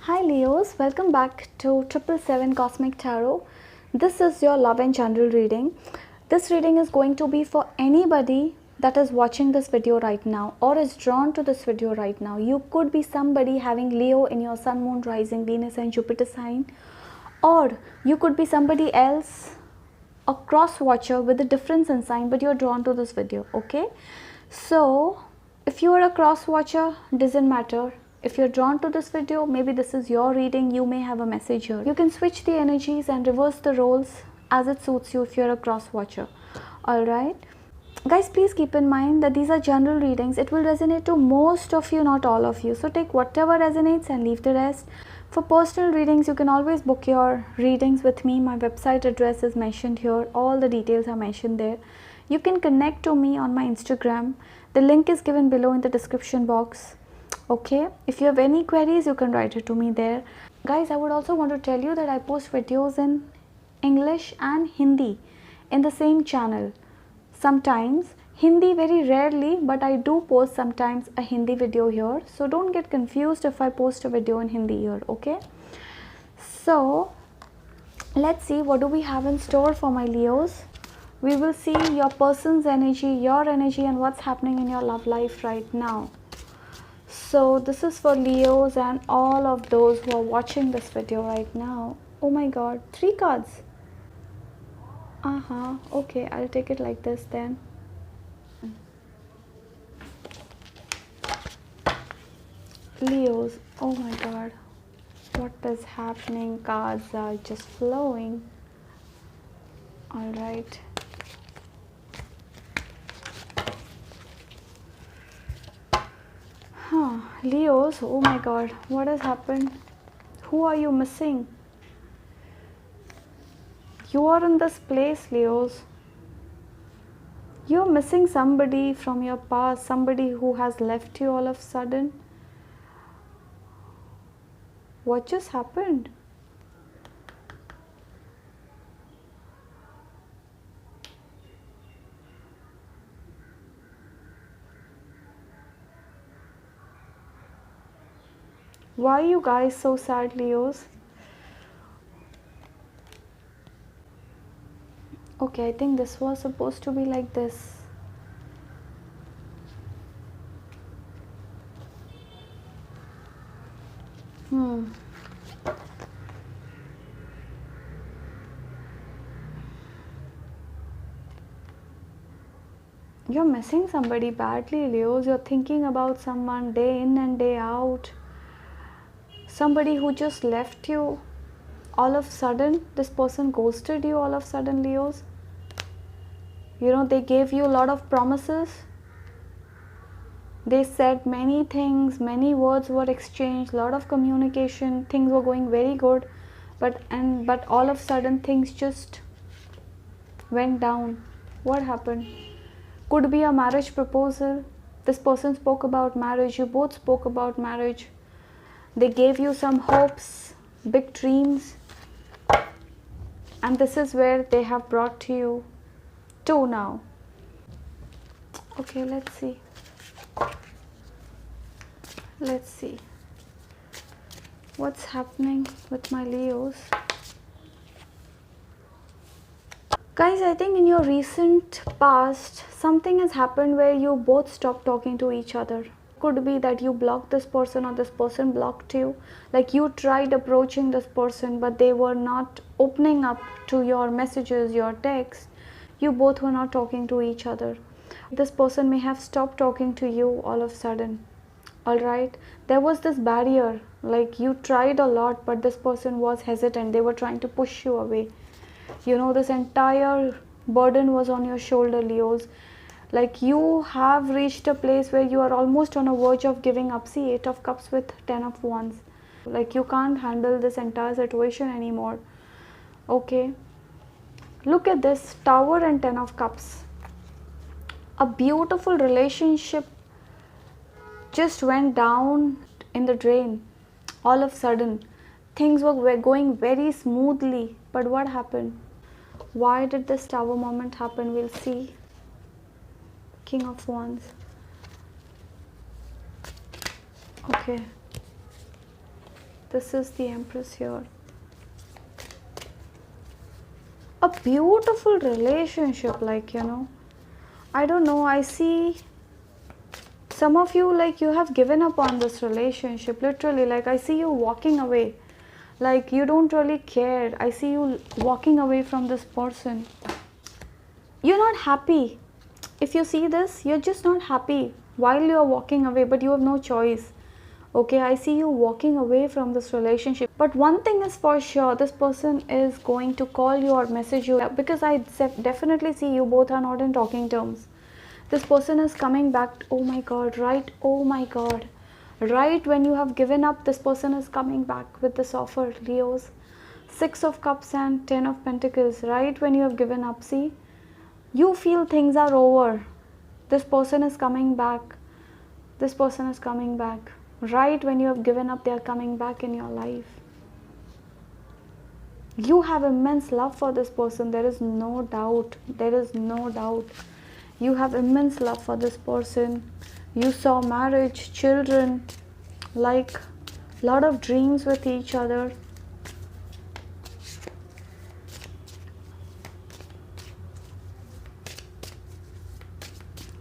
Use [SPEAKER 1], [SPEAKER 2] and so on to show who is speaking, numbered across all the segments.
[SPEAKER 1] Hi Leos, welcome back to 777 Cosmic Tarot. This is your love and general reading. This reading is going to be for anybody that is watching this video right now or is drawn to this video right now. You could be somebody having Leo in your Sun, Moon, Rising, Venus and Jupiter sign, or you could be somebody else, a cross watcher with a difference in sign, but you're drawn to this video. Okay, so if you are a cross watcher, doesn't matter. If you're drawn to this video, maybe this is your reading, you may have a message here. You can switch the energies and reverse the roles as it suits you if you're a cross watcher. Alright, guys, please keep in mind that these are general readings. It will resonate to most of you, not all of you, so take whatever resonates and leave the rest. For personal readings, you can always book your readings with me. My website address is mentioned here. All the details are mentioned there. You can connect to me on my Instagram. The link is given below in the description box. Okay, if you have any queries, you can write it to me there. Guys, I would also want to tell you that I post videos in English and Hindi in the same channel. Sometimes Hindi, very rarely, but I do post sometimes a Hindi video here, so don't get confused if I post a video in Hindi here. Okay, so let's see what do we have in store for my Leos. We will see your person's energy, your energy, and what's happening in your love life right now. So this is for Leos and all of those who are watching this video right now. Oh my god, 3 cards. Okay, I'll take it like this then. Leos, oh my god, what is happening? Cards are just flowing. Alright. Leos, oh my god, what has happened? Who are you missing? You are in this place, Leos. You're missing somebody from your past, somebody who has left you all of a sudden. What just happened? Why are you guys so sad, Leos? Okay, I think this was supposed to be like this. You're missing somebody badly, Leos. You're thinking about someone day in and day out. Somebody who just left you all of a sudden. This person ghosted you all of a sudden, Leos. You know, they gave you a lot of promises. They said many things, many words were exchanged, a lot of communication, things were going very good, but all of a sudden things just went down. What happened? Could be a marriage proposal. This person spoke about marriage, you both spoke about marriage. They gave you some hopes, big dreams, and this is where they have brought to you to now. Okay, let's see. Let's see what's happening with my Leos. Guys, I think in your recent past, something has happened where you both stopped talking to each other. Could be that you blocked this person or this person blocked you. Like you tried approaching this person, but they were not opening up to your messages, your texts. You both were not talking to each other. This person may have stopped talking to you all of a sudden. Alright, there was this barrier, like you tried a lot, but this person was hesitant. They were trying to push you away. You know, this entire burden was on your shoulder, Leos. Like you have reached a place where you are almost on a verge of giving up. See, 8 of Cups with 10 of Wands. Like you can't handle this entire situation anymore. Okay, look at this, Tower and 10 of Cups. A beautiful relationship just went down in the drain. All of a sudden things were going very smoothly, but what happened? Why did this Tower moment happen? We'll see. King of Wands. Okay, This is the Empress here. A beautiful relationship, like, you know, I don't know, I see some of you, like, you have given up on this relationship, literally. Like, I see you walking away, like you don't really care. I see you walking away from this person. You're not happy. If you see this, you're just not happy while you're walking away, but you have no choice. Okay, I see you walking away from this relationship. But one thing is for sure, this person is going to call you or message you, because I definitely see you both are not in talking terms. This person is coming back. Oh my god, right? Oh my god. Right when you have given up, this person is coming back with this offer, Leos. 6 of Cups and 10 of Pentacles. Right when you have given up, see? You feel things are over. This person is coming back. This person is coming back. Right when you have given up, they are coming back in your life. You have immense love for this person. There is no doubt. There is no doubt. You have immense love for this person. You saw marriage, children, like a lot of dreams with each other.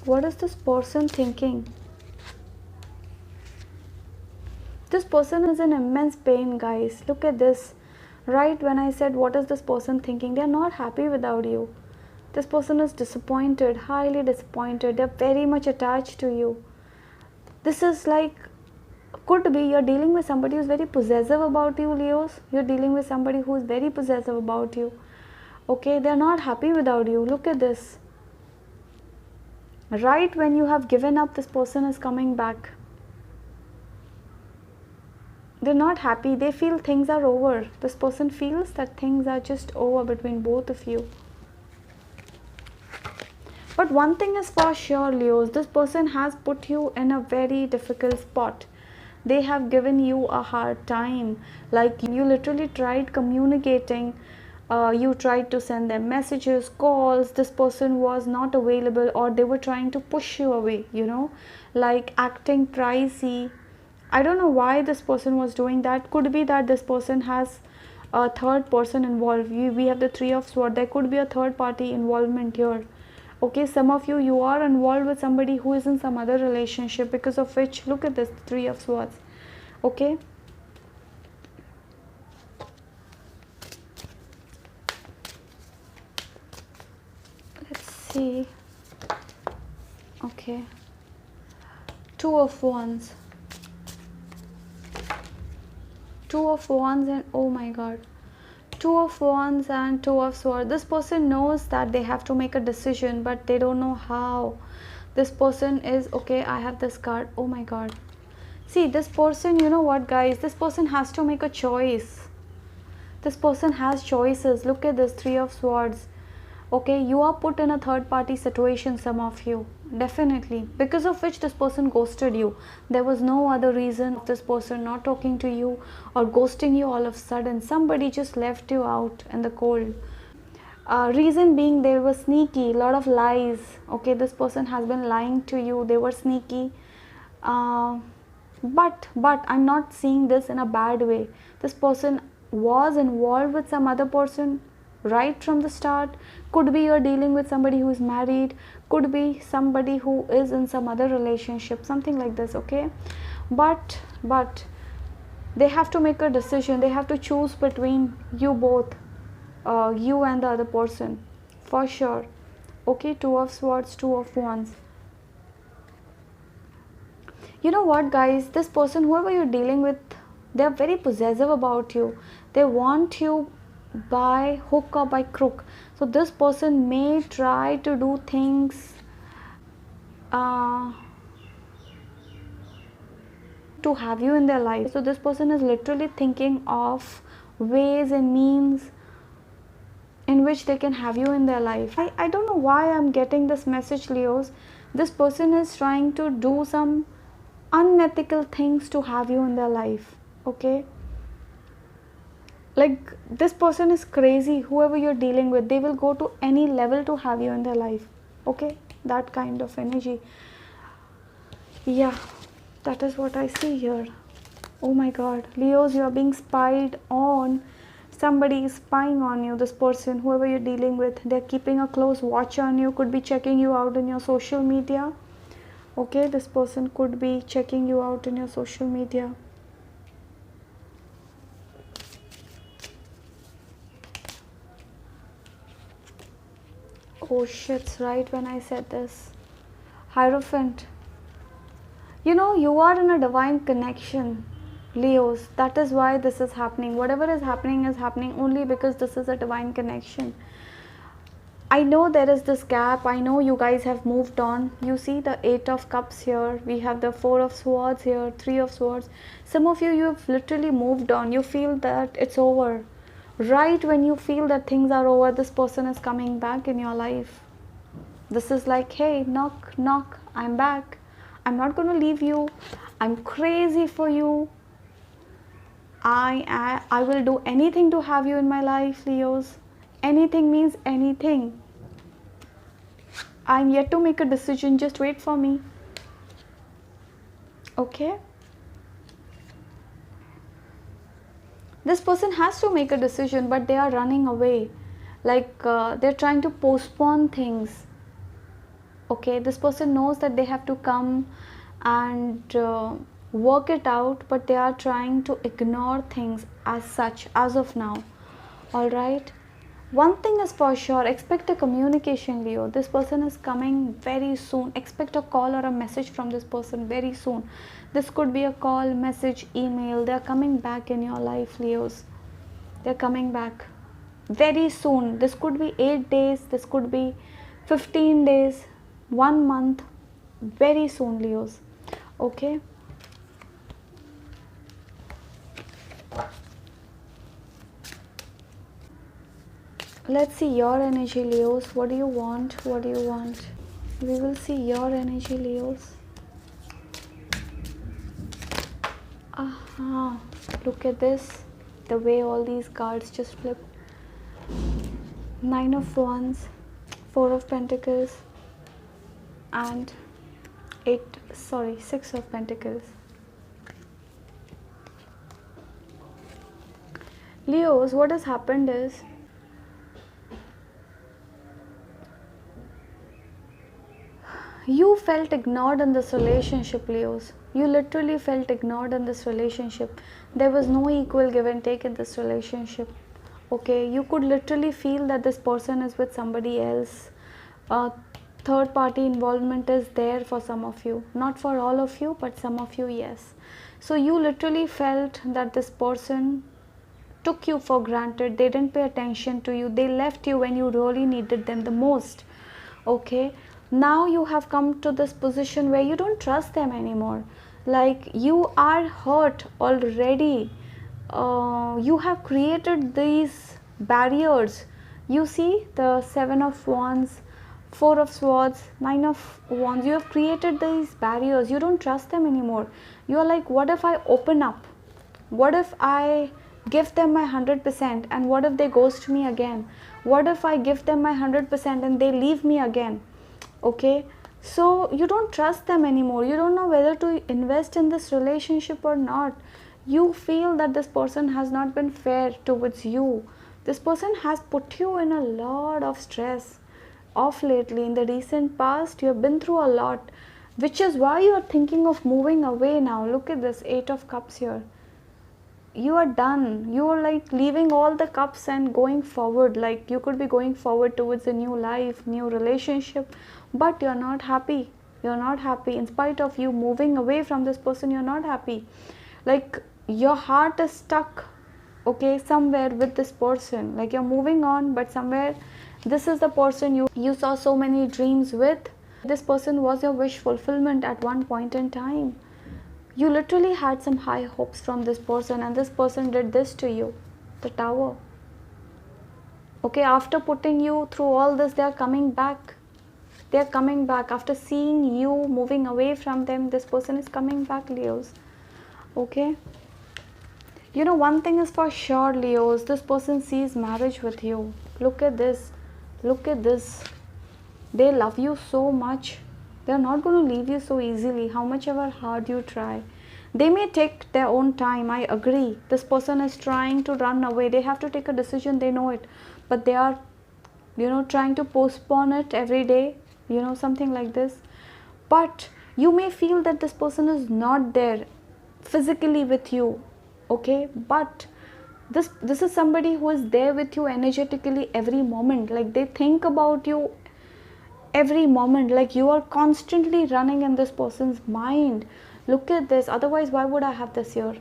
[SPEAKER 1] What is this person thinking? This person is in immense pain, guys. Look at this. Right when I said what is this person thinking, they are not happy without you. This person is disappointed, highly disappointed. They're very much attached to you. This is like, could be you're dealing with somebody who's very possessive about you, Leos. You're dealing with somebody who is very possessive about you. Okay, they're not happy without you. Look at this. Right when you have given up, this person is coming back. They're not happy. They feel things are over. This person feels that things are just over between both of you. But one thing is for sure, Leos, this person has put you in a very difficult spot. They have given you a hard time. Like, you literally tried communicating. You tried to send them messages, calls. This person was not available, or they were trying to push you away, you know, like acting pricey. I don't know why this person was doing that. Could be that this person has a third person involved. We have the 3 of Swords. There could be a third party involvement here. Okay, some of you, you are involved with somebody who is in some other relationship, because of which, look at this 3 of Swords. Okay. Let's see. Okay. 2 of Wands. 2 of Wands and oh my god. 2 of Wands and 2 of Swords. This person knows that they have to make a decision, but they don't know how. This person is, okay, I have this card. Oh my god. See, this person, you know what, guys? This person has to make a choice. This person has choices. Look at this 3 of Swords. Okay, you are put in a third party situation, some of you. Definitely. Because of which this person ghosted you. There was no other reason of this person not talking to you or ghosting you all of a sudden. Somebody just left you out in the cold. Reason being, they were sneaky, a lot of lies. Okay, this person has been lying to you. They were sneaky. But I'm not seeing this in a bad way. This person was involved with some other person right from the start. Could be you're dealing with somebody who is married, could be somebody who is in some other relationship, something like this. Okay, but they have to make a decision. They have to choose between you both, you and the other person, for sure. Okay, 2 of Swords, 2 of Wands. You know what, guys, this person, whoever you're dealing with, they're very possessive about you. They want you by hook or by crook. So this person may try to do things to have you in their life. So this person is literally thinking of ways and means in which they can have you in their life. I don't know why I'm getting this message, Leos. This person is trying to do some unethical things to have you in their life. Okay, like, this person is crazy. Whoever you're dealing with, they will go to any level to have you in their life. Okay, that kind of energy. Yeah, that is what I see here. Oh my god, Leos, you are being spied on. Somebody is spying on you. This person, whoever you're dealing with, they're keeping a close watch on you, could be checking you out in your social media. Okay, this person could be checking you out in your social media. Oh shit, right when I said this. Hierophant. You know, you are in a divine connection, Leos. That is why this is happening. Whatever is happening only because this is a divine connection. I know there is this gap. I know you guys have moved on. You see the 8 of cups here. We have the 4 of swords here, 3 of swords. Some of you have literally moved on. You feel that it's over. Right when you feel that things are over, this person is coming back in your life. This is like, hey, knock, knock, I'm back. I'm not going to leave you. I'm crazy for you. I will do anything to have you in my life, Leos. Anything means anything. I'm yet to make a decision. Just wait for me. Okay? This person has to make a decision, but they are running away. Like they're trying to postpone things. Okay, this person knows that they have to come and work it out, but they are trying to ignore things as such as of now. All right, one thing is for sure, expect a communication, Leo. This person is coming very soon. Expect a call or a message from this person very soon. This could be a call, message, email. They are coming back in your life, Leos. They're coming back very soon. This could be 8 days, this could be 15 days, 1 month, very soon, Leos. Okay, let's see your energy, Leos. What do you want? What do you want? We will see your energy, Leos. Aha, look at this, the way all these cards just flip. 9 of Wands, 4 of Pentacles, and 6 of Pentacles. Leos, what has happened is, you felt ignored in this relationship, Leos. You literally felt ignored in this relationship. There was no equal give and take in this relationship. Okay, you could literally feel that this person is with somebody else. Third party involvement is there for some of you, not for all of you, but some of you, yes. So you literally felt that this person took you for granted. They didn't pay attention to you. They left you when you really needed them the most. Okay, now you have come to this position where you don't trust them anymore. Like, you are hurt already. You have created these barriers. You see the 7 of Wands, 4 of Swords, 9 of Wands. You have created these barriers. You don't trust them anymore. You are like, what if I open up? What if I give them my 100%, and what if they ghost me again? What if I give them my 100% and they leave me again? Okay, so you don't trust them anymore. You don't know whether to invest in this relationship or not. You feel that this person has not been fair towards you. This person has put you in a lot of stress of lately. In the recent past, you have been through a lot, which is why you are thinking of moving away now. Look at this 8 of Cups here. You are done. You are like leaving all the cups and going forward. Like, you could be going forward towards a new life, new relationship, but you're not happy. You're not happy. In spite of you moving away from this person, you're not happy. Like, your heart is stuck, okay, somewhere with this person. Like, you're moving on, but somewhere this is the person you saw so many dreams with. This person was your wish fulfillment at one point in time. You literally had some high hopes from this person, and this person did this to you. The Tower. Okay, after putting you through all this, they are coming back. They are coming back. After seeing you moving away from them, this person is coming back, Leos. Okay. You know, one thing is for sure, Leos. This person sees marriage with you. Look at this. Look at this. They love you so much. They're not going to leave you so easily, how much ever hard you try. They may take their own time, I agree. This person is trying to run away, they have to take a decision, they know it, but they are, trying to postpone it every day, something like this. But you may feel that this person is not there physically with you, okay, but this is somebody who is there with you energetically every moment. Like, they think about you every moment, like you are constantly running in this person's mind. Look at this, otherwise why would I have this here?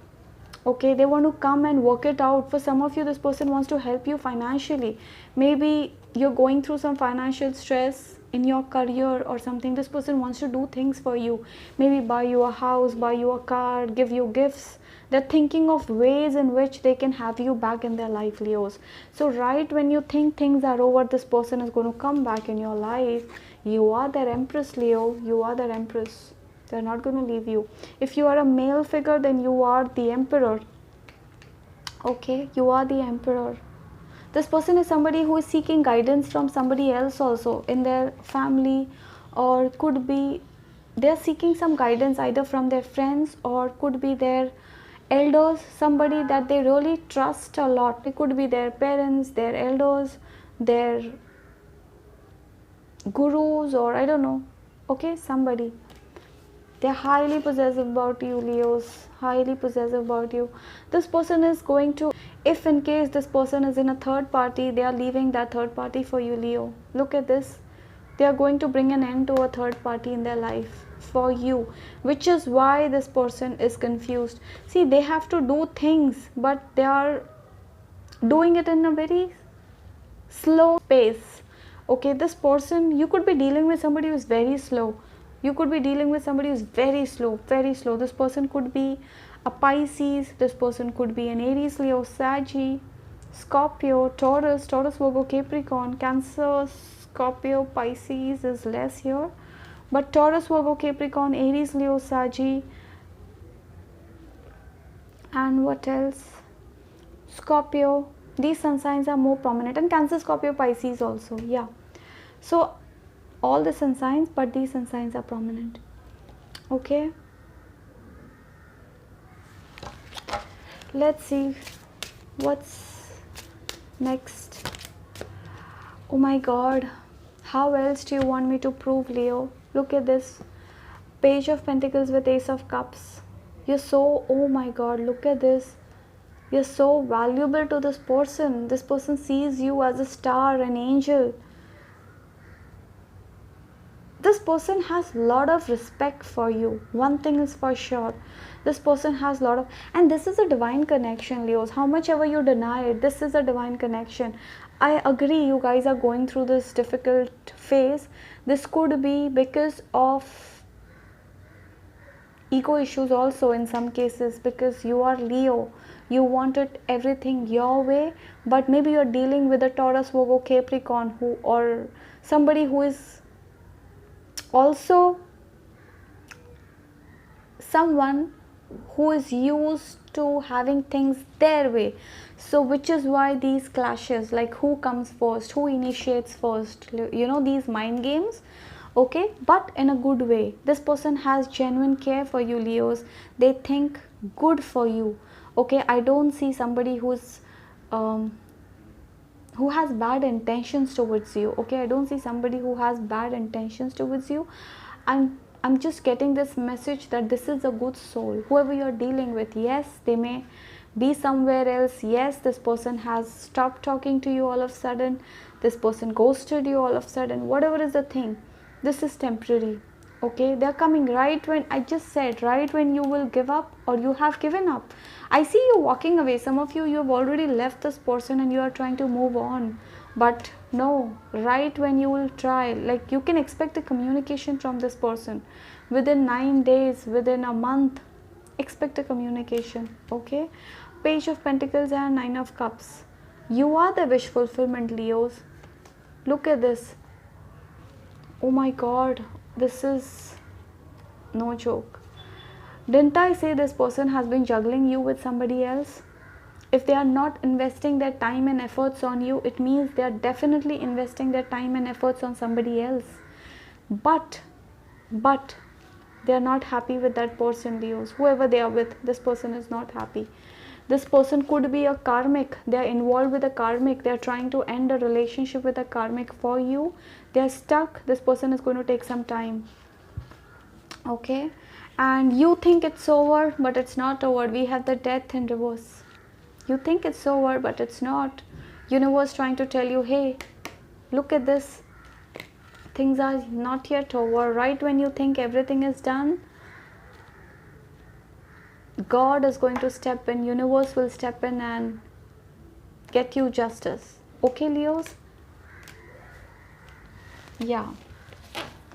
[SPEAKER 1] Okay, they want to come and work it out. For some of you, this person wants to help you financially. Maybe you're going through some financial stress in your career or something. This person wants to do things for you, maybe buy you a house, buy you a car, give you gifts. They're thinking of ways in which they can have you back in their life, Leos. So right when you think things are over, this person is going to come back in your life. You are their empress, Leo. You are their empress. They're not going to leave you. If you are a male figure, then you are the emperor. Okay, you are the emperor. This person is somebody who is seeking guidance from somebody else also in their family, or could be they're seeking some guidance either from their friends, or could be their elders, somebody that they really trust a lot. It could be their parents, their elders, their gurus, or I don't know. Okay, somebody. They're highly possessive about you, Leos. Highly possessive about you. This person is going to, if in case this person is in a third party, they are leaving that third party for you, Leo. Look at this. They are going to bring an end to a third party in their life for you, which is why this person is confused. See, they have to do things, but they are doing it in a very slow pace. Okay, this person, you could be dealing with somebody who is very slow. You could be dealing with somebody who is very slow, very slow. This person could be a Pisces. This person could be an Aries, Leo, Saggy, Scorpio, Taurus, Virgo, Capricorn, Cancer, Scorpio, Pisces is less here. But Taurus, Virgo, Capricorn, Aries, Leo, Saggy, and what else? Scorpio. These sun signs are more prominent, and Cancer, Scorpio, Pisces also. Yeah. So all the sun signs, but these sun signs are prominent. Okay, let's see what's next. Oh my god, how else do you want me to prove, Leo? Look at this Page of Pentacles with Ace of Cups. You're so, oh my god, look at this. You're so valuable to this person. This person sees you as a star, an angel. This person has a lot of respect for you. One thing is for sure. This person has a lot of, and this is a divine connection, Leos. How much ever you deny it, this is a divine connection. I agree, you guys are going through this difficult phase. This could be because of ego issues also in some cases, because you are Leo. You wanted everything your way, but maybe you're dealing with a Taurus, Virgo, Capricorn, who, or somebody who is also someone who is used to having things their way. So which is why these clashes, like who comes first, who initiates first, these mind games. Okay, but in a good way. This person has genuine care for you, Leos. They think good for you. Okay, I don't see somebody who's who has bad intentions towards you. Okay, I don't see somebody who has bad intentions towards you. I'm just getting this message that this is a good soul, whoever you're dealing with. Yes, they may be somewhere else. Yes, this person has stopped talking to you all of a sudden. This person ghosted you all of a sudden. Whatever is the thing, this is temporary. Okay, they're coming right when, I just said, right when you will give up or you have given up. I see you walking away. Some of you, you have already left this person and you are trying to move on. But no, right when you will try, like you can expect a communication from this person within 9 days, within a month. Expect a communication. Okay, Page of Pentacles and Nine of Cups. You are the wish fulfillment, Leos. Look at this. Oh my god, this is no joke. Didn't I say this person has been juggling you with somebody else? If they are not investing their time and efforts on you, it means they are definitely investing their time and efforts on somebody else. But They are not happy with that person, Leos. Whoever they are with, this person is not happy. This person could be a karmic. They are involved with a karmic. They are trying to end a relationship with a karmic for you. They are stuck. This person is going to take some time. Okay, and you think it's over, but it's not over. We have the death in reverse. You think it's over, but it's not. Universe trying to tell you, hey, look at this. Things are not yet over. Right when you think everything is done, God is going to step in. Universe will step in and get you justice. Okay, Leos? Yeah.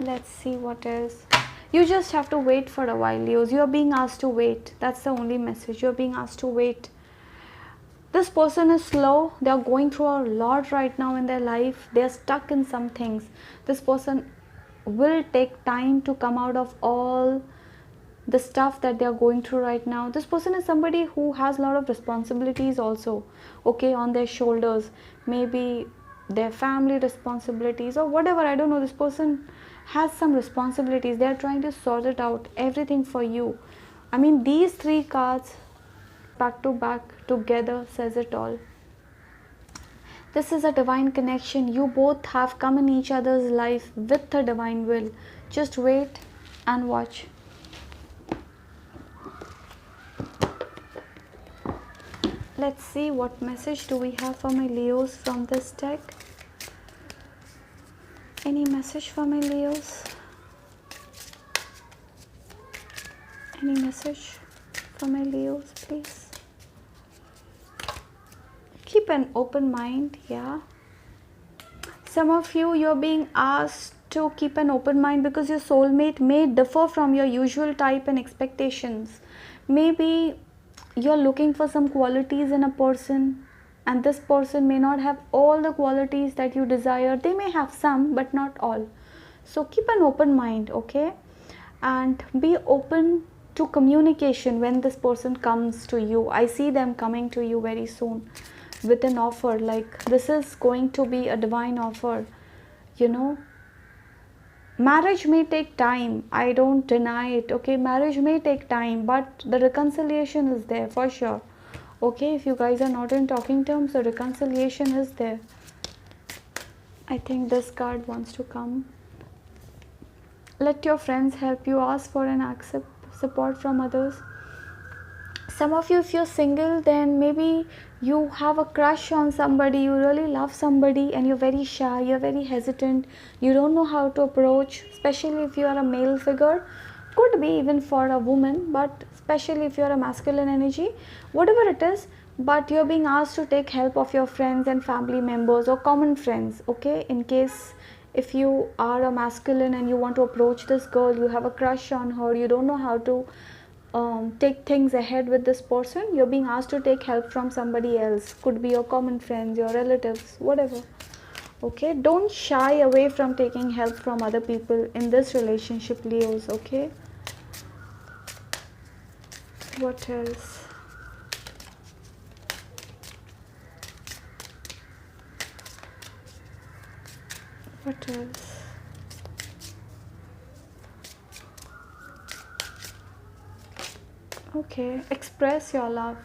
[SPEAKER 1] Let's see what else. You just have to wait for a while, Leos. You are being asked to wait. That's the only message. You are being asked to wait. This person is slow. They are going through a lot right now in their life. They are stuck in some things. This person will take time to come out of all the stuff that they are going through right now. This person is somebody who has a lot of responsibilities also, okay, on their shoulders. Maybe their family responsibilities or whatever. I don't know. This person has some responsibilities. They are trying to sort it out, everything for you. I mean, these three cards back to back together says it all. This is a divine connection. You both have come in each other's life with a divine will. Just wait and watch. Let's see what message do we have for my Leos from this deck. Any message for my Leos? Any message for my Leos, please? Keep an open mind, yeah. Some of you, you're being asked to keep an open mind because your soulmate may differ from your usual type and expectations. Maybe you're looking for some qualities in a person, and this person may not have all the qualities that you desire. They may have some, but not all. So keep an open mind, okay? And be open to communication when this person comes to you. I see them coming to you very soon with an offer. Like, this is going to be a divine offer, you know. Marriage may take time. I don't deny it, okay? Marriage may take time, but the reconciliation is there for sure. Okay, if you guys are not in talking terms, the reconciliation is there. I think this card wants to come. Let your friends help you. Ask for and accept support from others. Some of you, if you're single, then maybe you have a crush on somebody, you really love somebody, and you're very shy, you're very hesitant, you don't know how to approach, especially if you are a male figure. Could be even for a woman, but especially if you're a masculine energy, whatever it is. But you're being asked to take help of your friends and family members or common friends, okay? In case if you are a masculine and you want to approach this girl, you have a crush on her, you don't know how to take things ahead with this person, you're being asked to take help from somebody else. Could be your common friends, your relatives, whatever. Okay, don't shy away from taking help from other people in this relationship, Leos. Okay, what else? What else? Okay, express your love.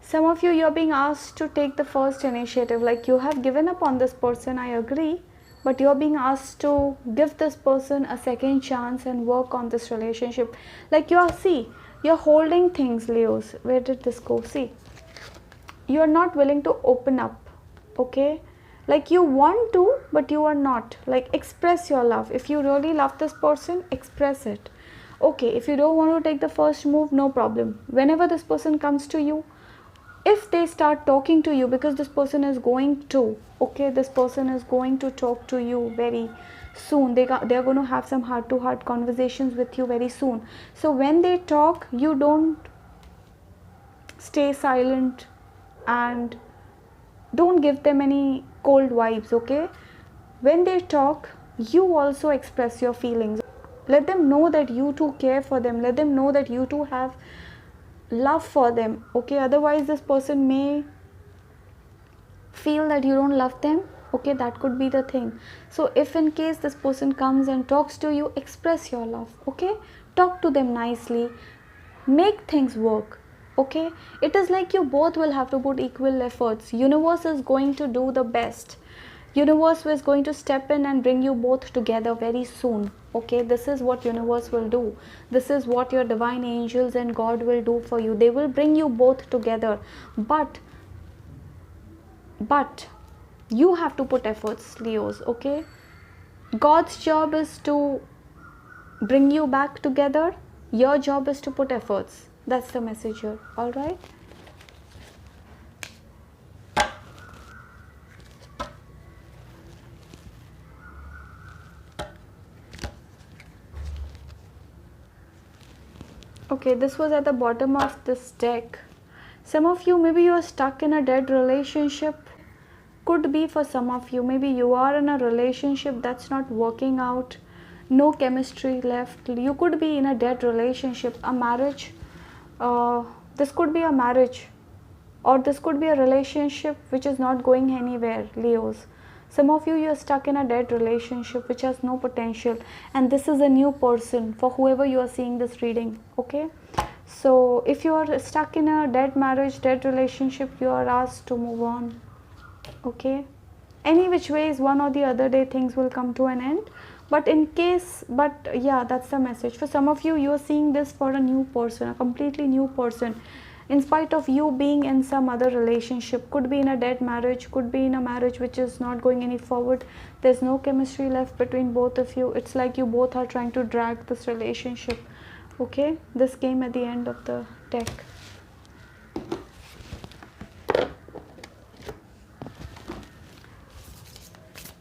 [SPEAKER 1] Some of you, you're being asked to take the first initiative. Like, you have given up on this person, I agree, but you're being asked to give this person a second chance and work on this relationship. Like, you're holding things, Leos. Where did this go? See, you're not willing to open up, okay? Like, you want to, but you are not. Like, express your love. If you really love this person, express it. Okay, if you don't want to take the first move, no problem. Whenever this person comes to you, if they start talking to you, because this person is going to, okay, this person is going to talk to you very soon. They're going to have some heart-to-heart conversations with you very soon. So when they talk, you don't stay silent and don't give them any cold vibes, okay? When they talk, you also express your feelings. Let them know that you too care for them. Let them know that you too have love for them, okay? Otherwise, this person may feel that you don't love them, Okay, that could be the thing. So if in case this person comes and talks to you, express your love. Okay, talk to them nicely, make things work. Okay, it is like you both will have to put equal efforts. Universe is going to do the best. Universe is going to step in and bring you both together very soon. Okay, this is what universe will do. This is what your divine angels and God will do for you. They will bring you both together. But you have to put efforts, Leos. Okay, God's job is to bring you back together. Your job is to put efforts. That's the message here. All right. Okay, this was at the bottom of this deck. Some of you, maybe you are stuck in a dead relationship. Could be for some of you, maybe you are in a relationship that's not working out, no chemistry left. You could be in a dead relationship, a marriage. This could be a marriage, or this could be a relationship which is not going anywhere, Leos. Some of you, are stuck in a dead relationship which has no potential, and this is a new person for whoever you are seeing this reading. Okay, so if you are stuck in a dead marriage, dead relationship, you are asked to move on. Okay, any which ways, one or the other day things will come to an end. But yeah, that's the message. For some of you, you are seeing this for a new person, a completely new person, in spite of you being in some other relationship. Could be in a dead marriage, could be in a marriage which is not going any forward. There's no chemistry left between both of you. It's like you both are trying to drag this relationship. Okay, this came at the end of the deck.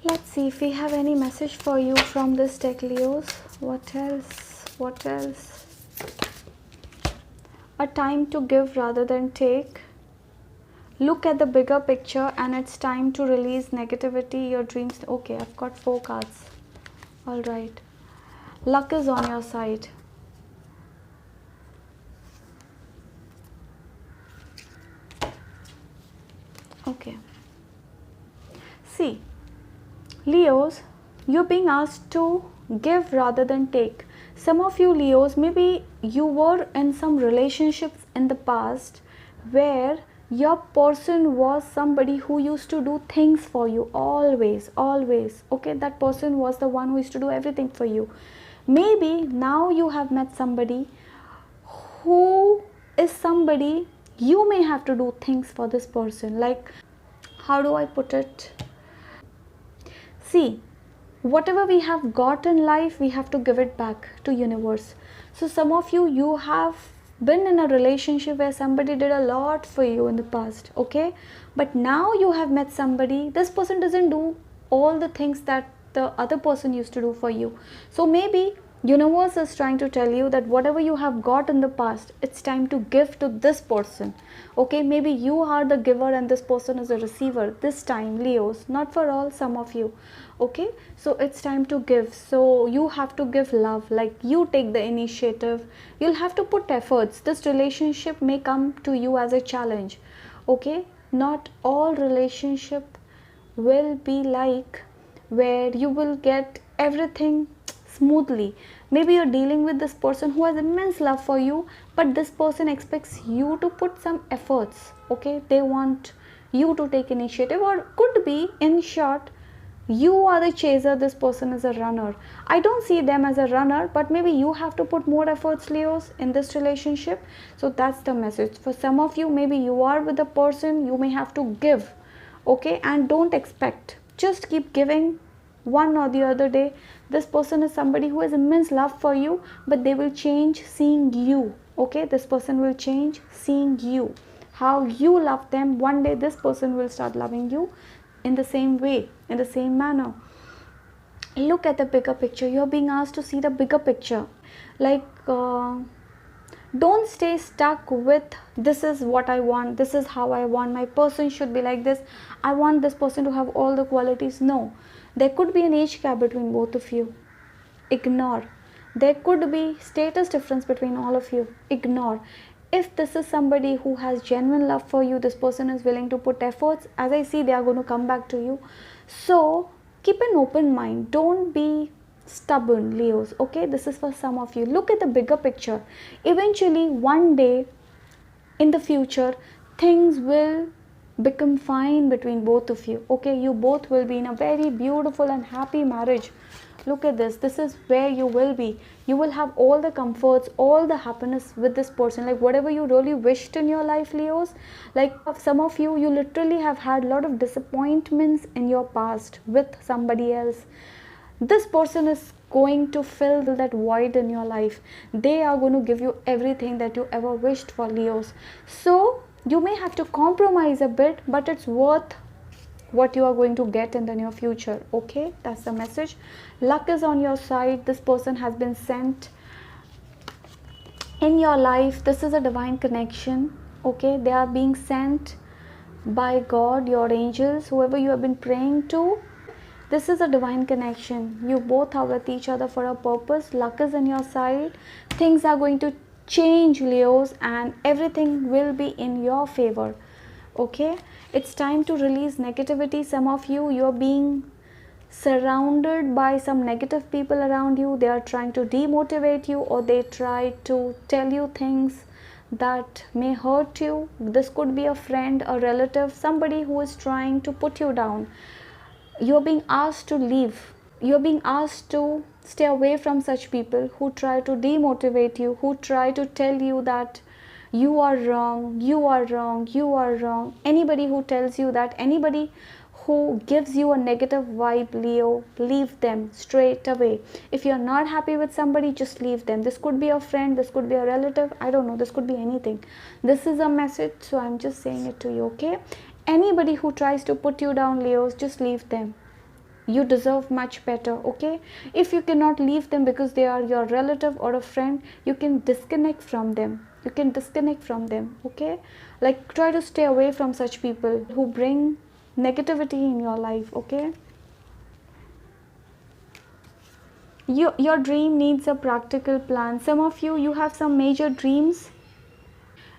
[SPEAKER 1] Let's see if we have any message for you from this deck, Leos. What else? A time to give rather than take. Look at the bigger picture, and it's time to release negativity, your dreams. Okay, I've got 4 cards. All right. Luck is on your side. Okay. See, Leos, you're being asked to give rather than take. Some of you, Leos, maybe you were in some relationships in the past where your person was somebody who used to do things for you always. Okay, that person was the one who used to do everything for you. Maybe now you have met somebody who is somebody you may have to do things for this person. Like, how do I put it? See, whatever we have got in life, we have to give it back to universe. So some of you, you have been in a relationship where somebody did a lot for you in the past. Okay, but now you have met somebody, this person doesn't do all the things that the other person used to do for you. So maybe universe is trying to tell you that whatever you have got in the past, it's time to give to this person. Okay, maybe you are the giver and this person is a receiver this time, Leos. Not for all, some of you. Okay, so it's time to give. So you have to give love, like you take the initiative. You'll have to put efforts. This relationship may come to you as a challenge. Okay, not all relationship will be like where you will get everything smoothly. Maybe you're dealing with this person who has immense love for you, but this person expects you to put some efforts. Okay, they want you to take initiative, or could be, in short, you are the chaser, this person is a runner. I don't see them as a runner, but maybe you have to put more efforts, Leos, in this relationship. So that's the message. For some of you, maybe you are with a person, you may have to give. Okay, and don't expect, just keep giving. One or the other day, this person is somebody who has immense love for you, but they will change seeing you. Okay, this person will change seeing you, how you love them. One day this person will start loving you in the same way, in the same manner. Look at the bigger picture. You're being asked to see the bigger picture. Like, don't stay stuck with this is what I want, this is how I want, my person should be like this, I want this person to have all the qualities. No, there could be an age gap between both of you. Ignore. There could be status difference between all of you. Ignore. If this is somebody who has genuine love for you, this person is willing to put efforts, as I see, they are going to come back to you. So keep an open mind, don't be stubborn, Leos. Okay, this is for some of you. Look at the bigger picture. Eventually one day in the future, things will become fine between both of you. Okay, you both will be in a very beautiful and happy marriage. Look at this, this is where you will be. You will have all the comforts, all the happiness with this person, like whatever you really wished in your life, Leos. Like some of you, you literally have had a lot of disappointments in your past with somebody else. This person is going to fill that void in your life. They are going to give you everything that you ever wished for, Leos. So you may have to compromise a bit, but it's worth what you are going to get in the near future. Okay, that's the message. Luck is on your side. This person has been sent in your life. This is a divine connection. Okay, they are being sent by God, your angels, whoever you have been praying to. This is a divine connection. You both are with each other for a purpose. Luck is on your side. Things are going to change, Leos, and everything will be in your favor. Okay, it's time to release negativity. Some of you, you're being surrounded by some negative people around you. They are trying to demotivate you, or they try to tell you things that may hurt you. This could be a friend, a relative, somebody who is trying to put you down. You're being asked to leave. You're being asked to stay away from such people who try to demotivate you, who try to tell you that you are wrong, you are wrong, you are wrong. Anybody who tells you that, anybody who gives you a negative vibe, Leo, leave them straight away. If you're not happy with somebody, just leave them. This could be a friend, this could be a relative, I don't know, this could be anything. This is a message, so I'm just saying it to you, okay? Anybody who tries to put you down, Leos, just leave them. You deserve much better. Okay, if you cannot leave them because they are your relative or a friend, you can disconnect from them. You can disconnect from them. Okay, like try to stay away from such people who bring negativity in your life. Okay, your dream needs a practical plan. Some of you, you have some major dreams.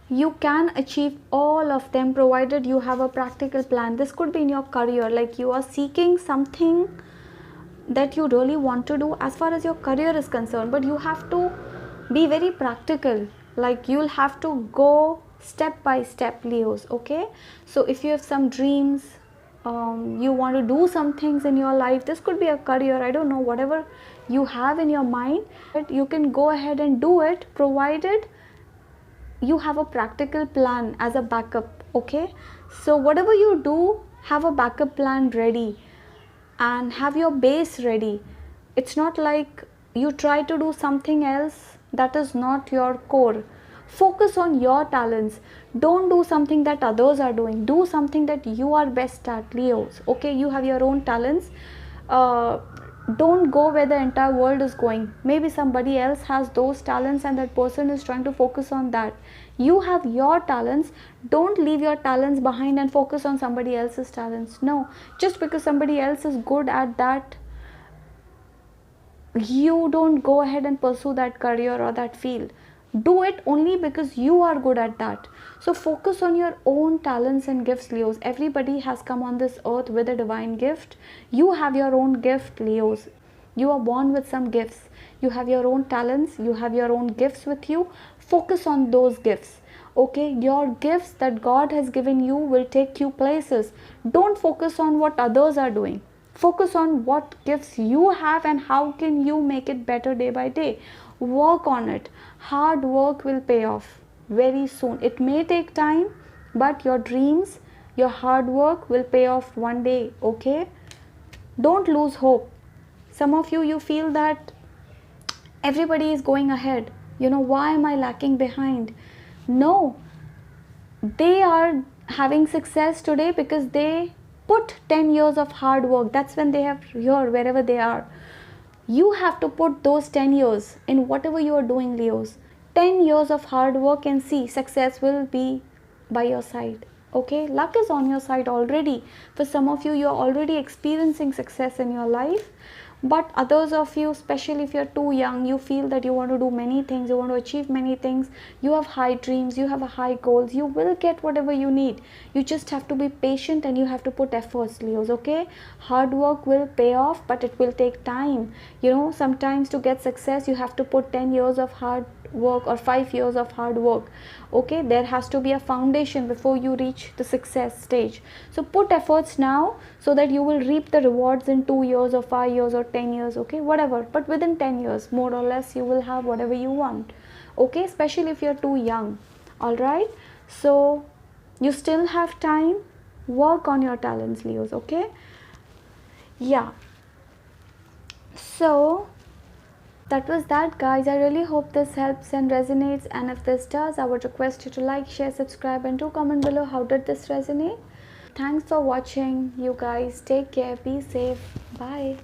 [SPEAKER 1] You can achieve all of them provided you have a practical plan. This could be in your career, like you are seeking something that you really want to do as far as your career is concerned, but you have to be very practical. Like you'll have to go step by step, Leos. Okay, so if you have some dreams, you want to do some things in your life, this could be a career, I don't know, whatever you have in your mind, but you can go ahead and do it provided you have a practical plan as a backup. Okay, so whatever you do, have a backup plan ready and have your base ready. It's not like you try to do something else that is not your core. Focus on your talents. Don't do something that others are doing. Do something that you are best at, Leos. Okay, you have your own talents. Don't go where the entire world is going. Maybe somebody else has those talents and that person is trying to focus on that. You have your talents. Don't leave your talents behind and focus on somebody else's talents. No, just because somebody else is good at that, you don't go ahead and pursue that career or that field. Do it only because you are good at that. So focus on your own talents and gifts, Leos. Everybody has come on this earth with a divine gift. You have your own gift, Leos. You are born with some gifts. You have your own talents. You have your own gifts with you. Focus on those gifts. Okay, your gifts that God has given you will take you places. Don't focus on what others are doing. Focus on what gifts you have and how can you make it better day by day. Work on it. Hard work will pay off very soon. It may take time, but your dreams, your hard work will pay off one day. Okay, don't lose hope. Some of you, you feel that everybody is going ahead. You know, why am I lacking behind? No, they are having success today because they put 10 years of hard work. That's when they have here wherever they are. You have to put those 10 years in whatever you are doing, Leos. 10 years of hard work and see, success will be by your side. Okay, luck is on your side already. For some of you, you are already experiencing success in your life. But others of you, especially if you're too young, you feel that you want to do many things, you want to achieve many things, you have high dreams, you have a high goals, you will get whatever you need. You just have to be patient and you have to put efforts, Leos. Okay, hard work will pay off, but it will take time. You know, sometimes to get success you have to put 10 years of hard work or 5 years of hard work. Okay, there has to be a foundation before you reach the success stage. So put efforts now so that you will reap the rewards in 2 years or 5 years or 10 years. Okay, whatever, but within 10 years more or less you will have whatever you want. Okay, especially if you're too young. All right, so you still have time. Work on your talents, Leos. Okay, yeah, so that was that, guys. I really hope this helps and resonates, and if this does, I would request you to like, share, subscribe, and do comment below how did this resonate. Thanks for watching, you guys. Take care, be safe, bye.